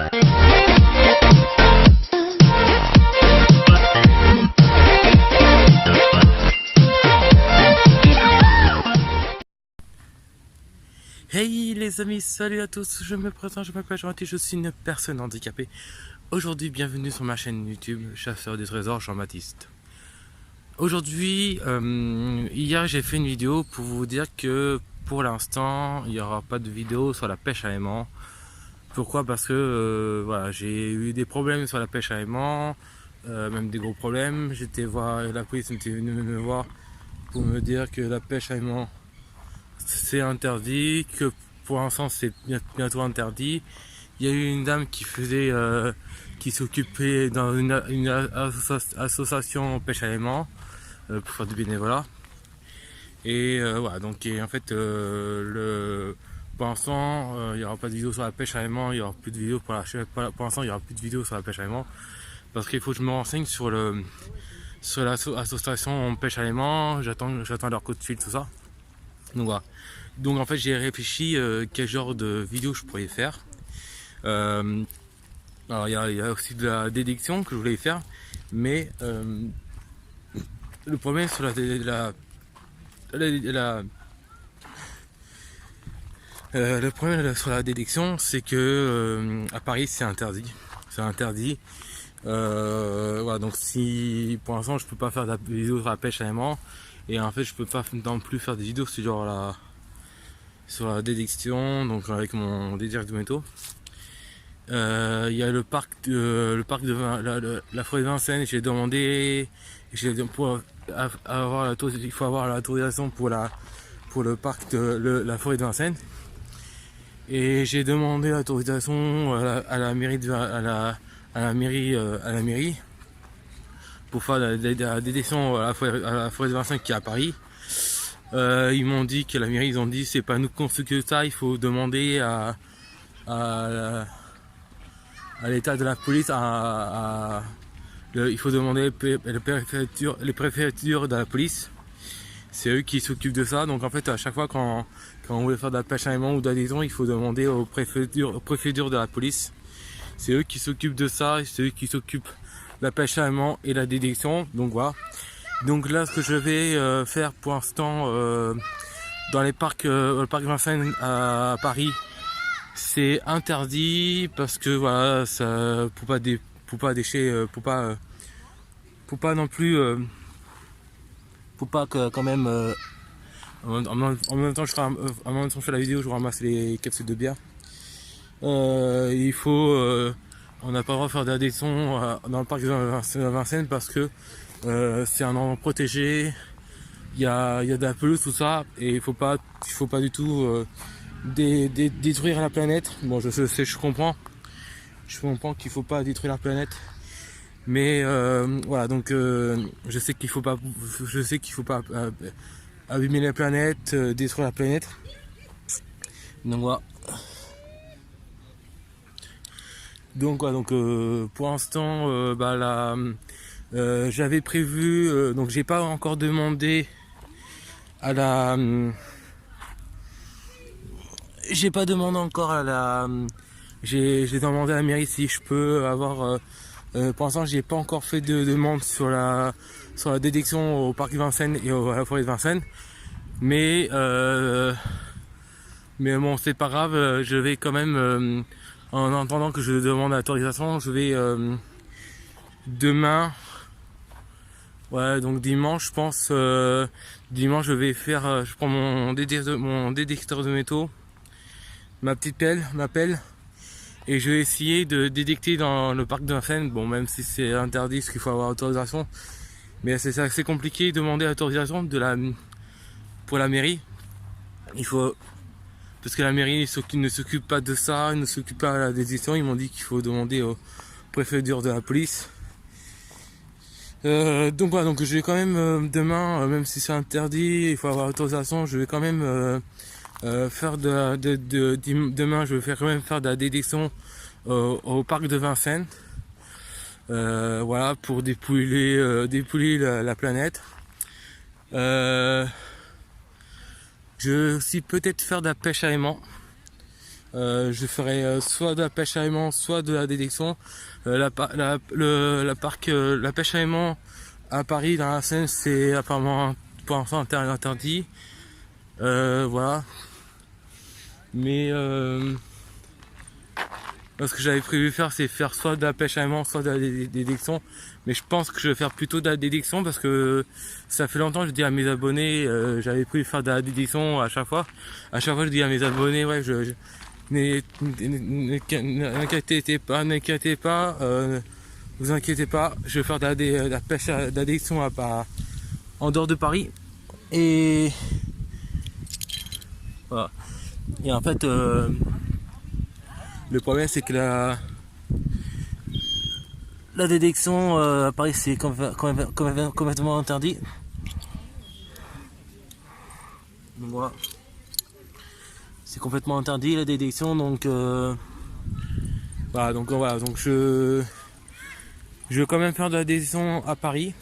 Hey les amis, salut à tous, je me présente, je m'appelle Jean-Mathis, je suis une personne handicapée. Aujourd'hui, bienvenue sur ma chaîne YouTube, Chasseur des Trésors Jean-Baptiste. Aujourd'hui, hier j'ai fait une vidéo pour vous dire que pour l'instant, il n'y aura pas de vidéo sur la pêche à aimant. Pourquoi? Parce que voilà, j'ai eu des problèmes sur la pêche à aimant, même des gros problèmes. J'étais voir, la police était venue me voir pour me dire que la pêche à aimant c'est interdit, que pour l'instant c'est bientôt interdit. Il y a eu une dame qui faisait, qui s'occupait dans une association pêche à aimant pour faire du bénévolat. Et voilà, donc en fait, pour l'instant, il n'y aura pas de vidéo sur la pêche à aimant, il n'y aura plus de vidéo pour l'instant, il n'y aura plus de vidéo sur la pêche à aimant parce qu'il faut que je me renseigne sur l'association pêche à aimant. J'attends leur coup de fil, tout ça. Donc voilà. Donc en fait j'ai réfléchi quel genre de vidéo je pourrais faire. Alors il y a aussi de la détection que je voulais faire, mais le problème sur le problème sur la détection, c'est que à Paris c'est interdit. C'est interdit. Voilà, donc si pour l'instant je peux pas faire de vidéo sur la pêche à aimant, et en fait je peux pas non plus faire des vidéos sur la détection, donc avec mon détecteur de métaux. Il y a le parc de la forêt de Vincennes. J'ai demandé pour avoir il faut avoir l'autorisation pour le parc de la forêt de Vincennes, et j'ai demandé l'autorisation à la mairie à la mairie pour faire la détection à la forêt de Vincennes qui est à Paris. Ils m'ont dit que la mairie, ils ont dit c'est pas nous qu'on s'occupe de ça, il faut demander à l'état de la police, il faut demander les préfectures de la police. C'est eux qui s'occupent de ça. Donc en fait à chaque fois quand on veut faire de la pêche à aimant ou d'adhésion, il faut demander aux préfectures de la police. C'est eux qui s'occupent de ça, c'est eux qui s'occupent de la pêche à aimant et la détection. Donc voilà. Donc là ce que je vais faire pour l'instant dans les parcs, le parc Vincennes à Paris, c'est interdit parce que voilà, ça pour pas non plus faut pas que quand même en même temps je fais la vidéo, je ramasse les capsules de bière. Il faut on n'a pas le droit de faire de la détection dans le parc de Vincennes parce que c'est un endroit protégé, il y a de la pelouse, tout ça, et il faut pas du tout détruire la planète. Bon, je comprends qu'il faut pas détruire la planète, mais voilà, donc je sais qu'il faut pas abîmer la planète, détruire la planète. Donc voilà. Donc voilà, donc pour l'instant, j'avais prévu, donc j'ai pas encore demandé à la j'ai demandé à la mairie si je peux avoir pour l'instant j'ai pas encore fait de demande sur la détection au parc de Vincennes et à la forêt de Vincennes, mais bon c'est pas grave, je vais quand même en attendant que je demande l'autorisation, je vais demain, ouais, donc dimanche je pense, dimanche je vais faire, je prends mon détecteur de métaux, ma pelle, et je vais essayer de détecter dans le parc de Vincennes. Bon, même si c'est interdit, parce qu'il faut avoir autorisation, mais c'est assez compliqué de demander l'autorisation pour la mairie. Il faut, parce que la mairie ne s'occupe pas de ça, ne s'occupe pas de la détection. Ils m'ont dit qu'il faut demander aux préfectures de la police. Donc voilà, donc je vais quand même demain, même si c'est interdit, il faut avoir l'autorisation, je vais quand même faire demain, je vais quand même faire de la détection au parc de Vincennes. Voilà, pour dépouiller la planète. Je vais aussi peut-être faire de la pêche à aimant. Je ferai soit de la pêche à aimant, soit de la détection. La pêche à aimant à Paris, dans la Seine, c'est apparemment pour l'instant interdit. Voilà. Mais ce que j'avais prévu faire, c'est faire soit de la pêche à aimant, soit de la détection. Mais je pense que je vais faire plutôt de la détection parce que ça fait longtemps que je dis à mes abonnés, j'avais prévu faire de la détection à chaque fois. À chaque fois, je dis à mes abonnés, ouais, n'inquiétez pas, vous inquiétez pas, je vais faire de la pêche à de la détection en dehors de Paris. Et voilà. Et en fait, le problème c'est que la détection à Paris c'est complètement interdit. Donc voilà. C'est complètement interdit la détection, donc voilà, donc je vais quand même faire de la détection à Paris,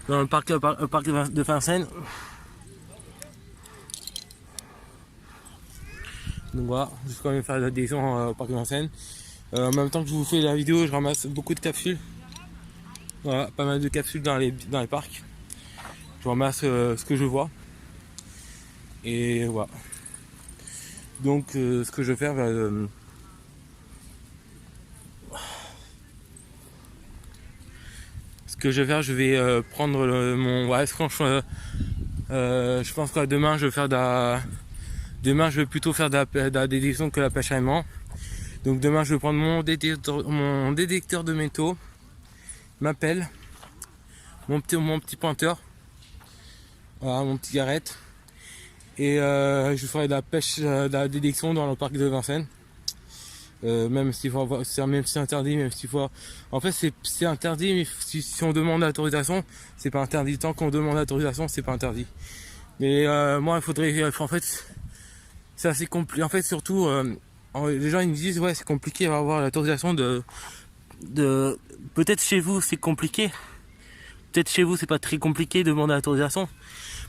dans le parc de Vincennes. Donc voilà, je vais quand même faire de la détection au parc de Vincennes. En même temps que je vous fais la vidéo, je ramasse beaucoup de capsules. Voilà, pas mal de capsules dans les parcs. Je ramasse ce que je vois. Et voilà. Donc ce que je vais faire, je vais prendre mon je pense que demain je vais faire demain je vais plutôt faire de la détection que la pêche à aimant. Donc demain je vais prendre mon détecteur de métaux, ma pelle, mon petit pointeur, voilà, mon petit garrette. Et je ferai de la pêche, de la détection dans le parc de Vincennes. Même s'il faut avoir, même si c'est interdit, même s'il faut. En fait, c'est interdit, mais si on demande l'autorisation, c'est pas interdit. Tant qu'on demande l'autorisation, c'est pas interdit. Mais moi, il faudrait. En fait, c'est assez compliqué. En fait, surtout, les gens ils me disent ouais, c'est compliqué à avoir l'autorisation de. Peut-être chez vous, c'est compliqué. Peut-être chez vous, c'est pas très compliqué de demander l'autorisation.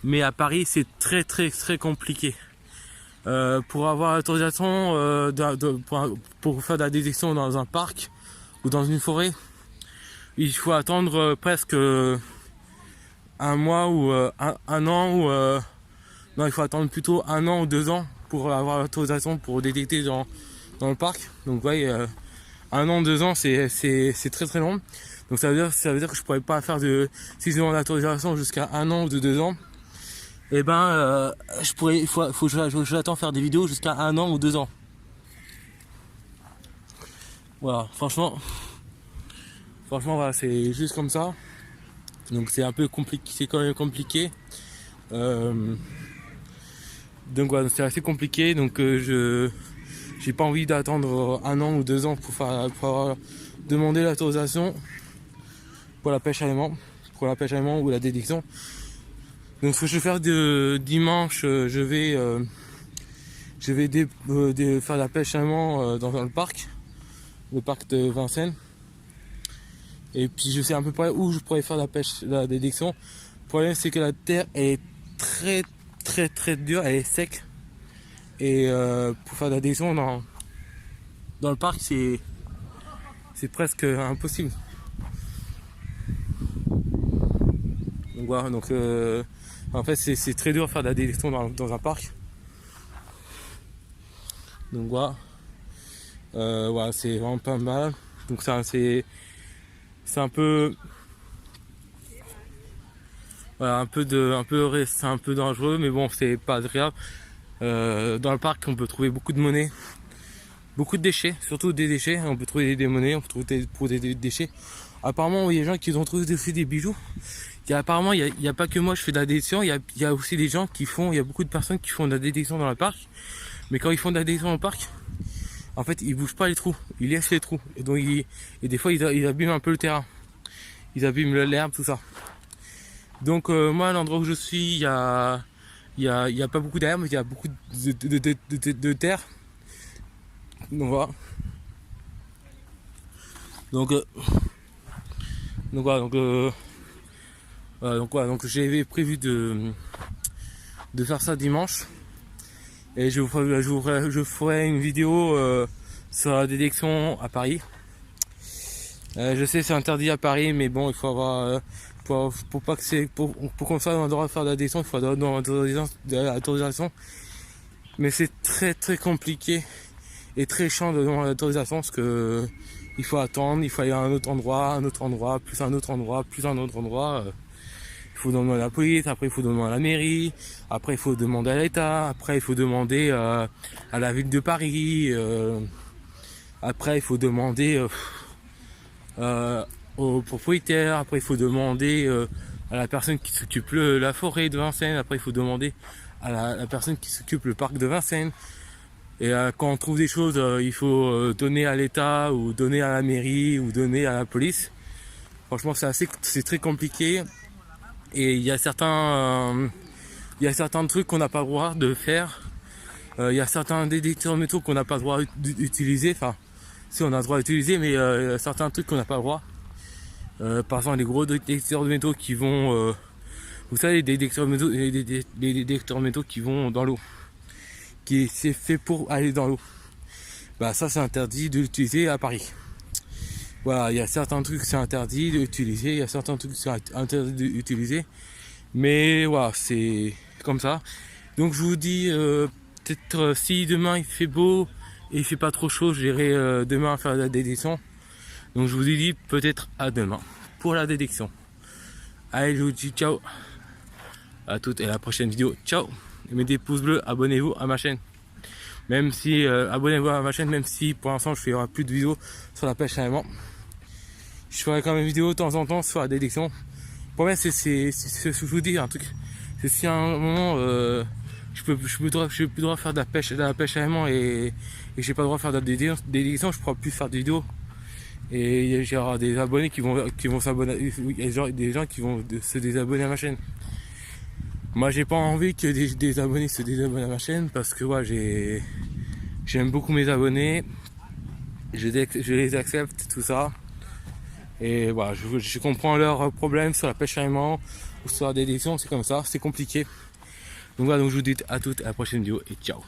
Mais à Paris, c'est très compliqué. Pour avoir l'autorisation pour faire de la détection dans un parc ou dans une forêt, il faut attendre presque un mois ou un an ou non, il faut attendre plutôt 1 an ou 2 ans pour avoir l'autorisation pour détecter dans le parc. Donc ouais, 1 an, 2 ans, c'est très long. Donc ça veut dire que je pourrais pas faire si je demande l'autorisation jusqu'à 1 an ou 2 ans. Et il faut que j'attends faire des vidéos jusqu'à 1 an ou 2 ans. Voilà, franchement voilà, c'est juste comme ça. Donc c'est un peu compliqué, c'est quand même compliqué. Donc voilà, c'est assez compliqué. Donc j'ai pas envie d'attendre 1 an ou 2 ans pour demander l'autorisation pour la pêche à aimant, ou la détection. Donc ce que je vais faire dimanche, je vais faire la pêche à aimant dans le parc de Vincennes. Et puis je sais à peu près où je pourrais faire la détection. Le problème c'est que la terre est très dure, elle est sec. Et pour faire la détection dans le parc, c'est presque impossible. Donc voilà, en fait c'est très dur de faire de la détection dans un parc. Donc voilà, voilà, c'est vraiment pas mal. Donc ça c'est un peu, voilà, c'est un peu dangereux, mais bon, c'est pas grave. Dans le parc, on peut trouver beaucoup de monnaie, beaucoup de déchets, surtout des déchets. On peut trouver des monnaies, on peut trouver pour des déchets. Apparemment, il y a des gens qui ont trouvé aussi des bijoux. Apparemment, il y a pas que moi, je fais de la détection. Il y a aussi des gens il y a beaucoup de personnes qui font de la détection dans le parc. Mais quand ils font de la détection dans le parc, en fait, ils bougent pas les trous, ils laissent les trous. Et donc, des fois, ils abîment un peu le terrain. Ils abîment l'herbe, tout ça. Donc, moi, à l'endroit où je suis, il y a pas beaucoup d'herbe, il y a beaucoup de terre. Donc voilà. Donc j'avais prévu de faire ça dimanche. Et je ferai une vidéo sur la détection à Paris. Je sais c'est interdit à Paris, mais bon, il faut avoir pour pas que c'est pour qu'on soit dans le droit de faire de la détection, il faut avoir l'autorisation. Mais c'est très compliqué et très chiant de demander l'autorisation parce que il faut attendre, il faut aller à un autre endroit, plus un autre endroit, plus un autre endroit. Il faut demander à la police, après il faut demander à la mairie, après il faut demander à l'État, après il faut demander à la ville de Paris, après il faut demander au propriétaire, après il faut demander à la personne qui s'occupe la forêt de Vincennes, après il faut demander à la personne qui s'occupe le parc de Vincennes. Et quand on trouve des choses, il faut donner à l'État ou donner à la mairie ou donner à la police. Franchement c'est très compliqué. Et il y a certains trucs qu'on n'a pas le droit de faire. Il y a certains détecteurs de métaux qu'on n'a pas le droit d'utiliser. Enfin, si on a le droit d'utiliser, mais il y a certains trucs qu'on n'a pas le droit. Par exemple, les gros détecteurs de métaux qui vont, vous savez, les détecteurs de métaux qui vont dans l'eau, qui c'est fait pour aller dans l'eau. Bah ça, c'est interdit de l'utiliser à Paris. Voilà, il y a certains trucs c'est interdit d'utiliser, il y a certains trucs c'est interdit d'utiliser, mais voilà, c'est comme ça. Donc je vous dis, peut-être si demain il fait beau et il fait pas trop chaud, j'irai demain faire la détection. Donc je vous dis peut-être à demain pour la détection. Allez, je vous dis ciao à toutes et à la prochaine vidéo. Ciao, et mettez des pouces bleus, abonnez-vous à ma chaîne. Même si, abonnez-vous à ma chaîne, même si pour l'instant je ferai plus de vidéos sur la pêche à l'aimant. Je ferai quand même une vidéo de temps en temps sur la détection. Le problème c'est je vous dis un truc. C'est si à un moment je peux plus le droit de faire de la pêche à l'aimant et j'ai pas le droit de faire de la détection, je pourrai plus faire de vidéos. Et il y aura des abonnés qui vont s'abonner, des gens qui vont se désabonner à ma chaîne. Moi j'ai pas envie que des abonnés se désabonnent à ma chaîne parce que ouais, j'aime beaucoup mes abonnés, je les accepte, tout ça. Et voilà, je comprends leurs problèmes sur la pêche à l'aimant ou sur la détection, c'est comme ça, c'est compliqué. Donc voilà, donc je vous dis à toutes à la prochaine vidéo et ciao.